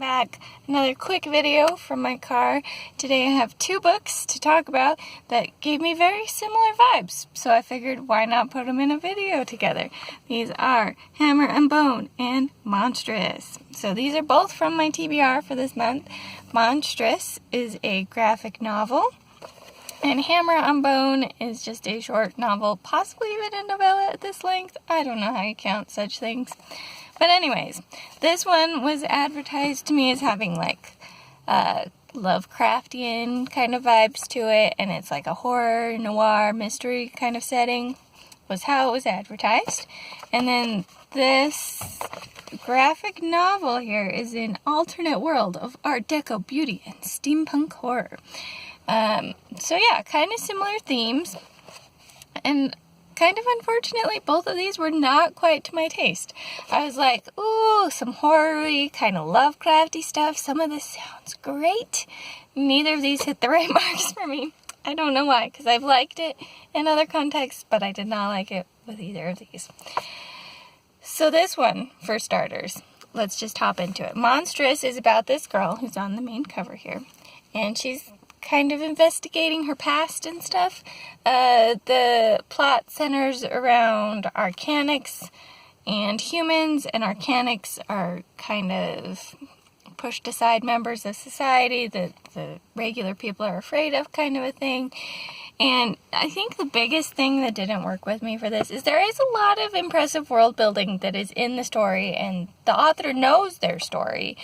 back. Another quick video from my car. Today I have two books to talk about that gave me very similar vibes, so I figured why not put them in a video together. These are Hammer and Bone and Monstress. So these are both from my TBR for this month. Monstress is a graphic novel, and Hammer and Bone is just a short novel, possibly even a novella at this length. I don't know how you count such things. But anyways, this one was advertised to me as having like Lovecraftian kind of vibes to it, and it's like a horror, noir, mystery kind of setting, was how it was advertised. And then this graphic novel here is an alternate world of Art Deco beauty and steampunk horror. So yeah, kind of similar themes, and kind of unfortunately, both of these were not quite to my taste. I was like, ooh, some horror-y, kind of Lovecrafty stuff. Some of this sounds great. Neither of these hit the right marks for me. I don't know why, because I've liked it in other contexts, but I did not like it with either of these. So this one, for starters, let's just hop into it. Monstress is about this girl who's on the main cover here, and she's kind of investigating her past and stuff. The plot centers around arcanics and humans, and arcanics are kind of pushed aside members of society that the regular people are afraid of, kind of a thing. And I think the biggest thing that didn't work with me for this is there is a lot of impressive world building that is in the story, and the author knows their story.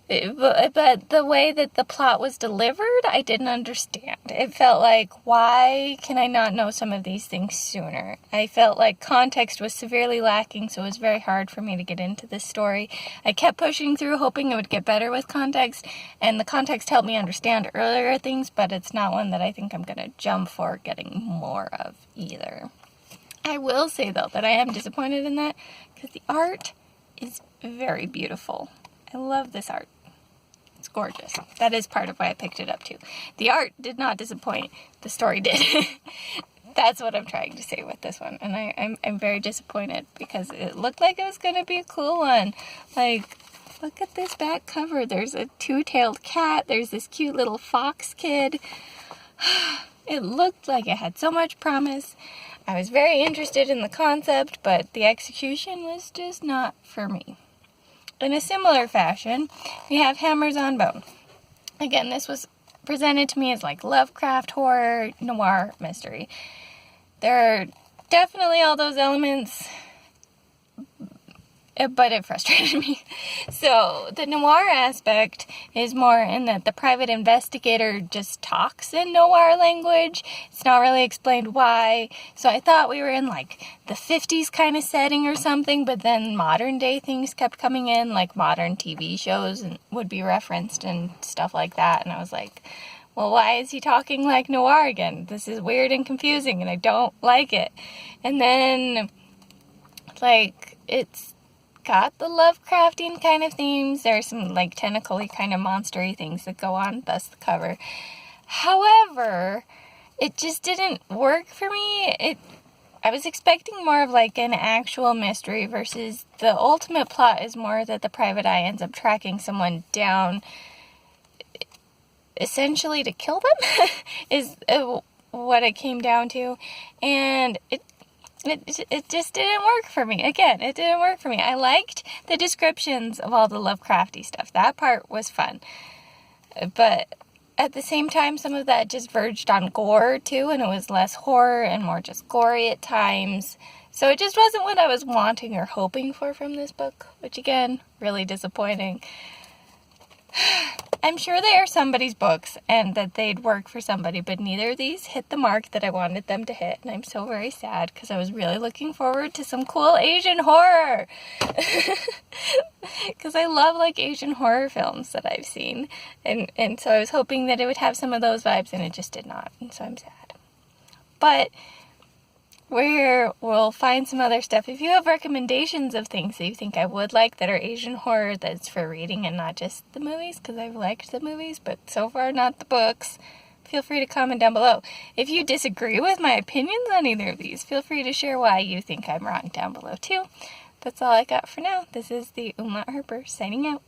But the way that the plot was delivered, I didn't understand. It felt like, why can I not know some of these things sooner? I felt like context was severely lacking, so it was very hard for me to get into this story. I kept pushing through, hoping it would get better with context, and the context helped me understand earlier things, but it's not one that I think I'm going to jump for getting more of either. I will say, though, that I am disappointed in that, because the art is very beautiful. I love this art. It's gorgeous. That is part of why I picked it up too. The art did not disappoint. The story did. That's what I'm trying to say with this one. And I'm very disappointed because it looked like it was going to be a cool one. Like, look at this back cover. There's a two-tailed cat. There's this cute little fox kid. It looked like it had so much promise. I was very interested in the concept, but the execution was just not for me. In a similar fashion, we have Hammers on Bone. Again, this was presented to me as like Lovecraft, horror, noir, mystery. There are definitely all those elements, but it frustrated me. So the noir aspect is more in that the private investigator just talks in noir language. It's not really explained why. So I thought we were in like the 50s kind of setting or something, but then modern day things kept coming in, like modern TV shows and would be referenced and stuff like that. And I was like, well, why is he talking like noir again? This is weird and confusing and I don't like it. And then like it's got the Lovecraftian kind of themes. There's some like tentacle-y kind of monster-y things that go on, thus the cover. However, it just didn't work for me. I was expecting more of like an actual mystery versus the ultimate plot is more that the private eye ends up tracking someone down essentially to kill them is what it came down to. And it just didn't work for me. Again, it didn't work for me. I liked the descriptions of all the Lovecrafty stuff. That part was fun. But at the same time, some of that just verged on gore too, and it was less horror and more just gory at times. So it just wasn't what I was wanting or hoping for from this book, which again, really disappointing. I'm sure they are somebody's books and that they'd work for somebody, but neither of these hit the mark that I wanted them to hit, and I'm so very sad because I was really looking forward to some cool Asian horror because I love like Asian horror films that I've seen, and so I was hoping that it would have some of those vibes, and it just did not, and so I'm sad. But we'll find some other stuff. If you have recommendations of things that you think I would like that are Asian horror that's for reading and not just the movies, because I've liked the movies, but so far not the books, feel free to comment down below. If you disagree with my opinions on either of these, feel free to share why you think I'm wrong down below too. That's all I got for now. This is the Umlaut Harper signing out.